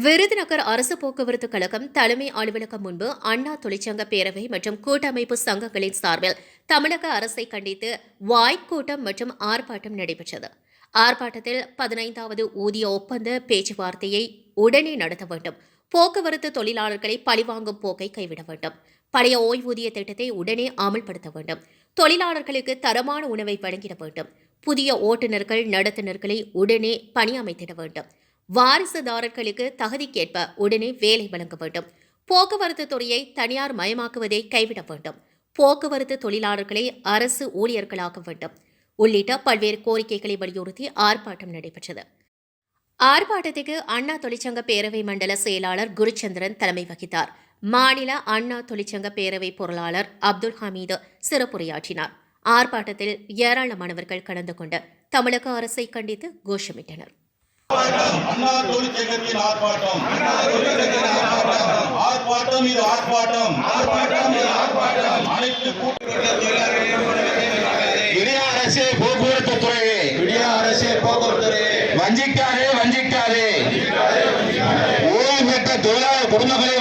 விருதுநகர் அரசு போக்குவரத்து கழகம் தலைமை அலுவலகம் முன்பு அண்ணா தொழிற்சங்க பேரவை மற்றும் கூட்டமைப்பு சங்கங்களின் சார்பில் தமிழக அரசை கண்டித்து வாய்க்கூட்டம் மற்றும் ஆர்ப்பாட்டம் நடைபெற்றது. ஆர்ப்பாட்டத்தில் 15வது ஊதிய ஒப்பந்த பேச்சுவார்த்தையை உடனே நடத்த வேண்டும், போக்குவரத்து தொழிலாளர்களை பழிவாங்கும் போக்கை கைவிட வேண்டும், பழைய ஓய்வூதிய திட்டத்தை உடனே அமல்படுத்த வேண்டும், தொழிலாளர்களுக்கு தரமான உணவை வழங்கிட வேண்டும், புதிய ஓட்டுநர்கள் நடத்துனர்களை உடனே பணியமைத்திட வேண்டும், வாரிசுதாரர்களுக்கு தகுதிக்கேற்ப உடனே வேலை வழங்க வேண்டும், போக்குவரத்து துறையை தனியார் மயமாக்குவதை கைவிட வேண்டும், போக்குவரத்து தொழிலாளர்களை அரசு ஊழியர்களாக்க வேண்டும் உள்ளிட்ட பல்வேறு கோரிக்கைகளை வலியுறுத்தி ஆர்ப்பாட்டம் நடைபெற்றது. ஆர்ப்பாட்டத்துக்கு அண்ணா தொழிற்சங்க பேரவை மண்டல செயலாளர் குருச்சந்திரன் தலைமை வகித்தார். மாநில அண்ணா தொழிற்சங்க பேரவை பொருளாளர் அப்துல் ஹமீது சிறப்புரையாற்றினார். ஆர்ப்பாட்டத்தில் ஏராளமானவர்கள் கலந்து கொண்டு தமிழக அரசை கண்டித்து கோஷமிட்டனர். அண்ணா தொழிற்சங்கத்தின் ஆர்ப்பாட்டம், ஆர்ப்பாட்டம் இது ஆர்ப்பாட்டம், அனைத்து இந்திய அரசே போக்குவரத்து துறையே, வஞ்சிக்காதே ஓய்வு பெற்ற தொழிலாளர் குடும்பங்களை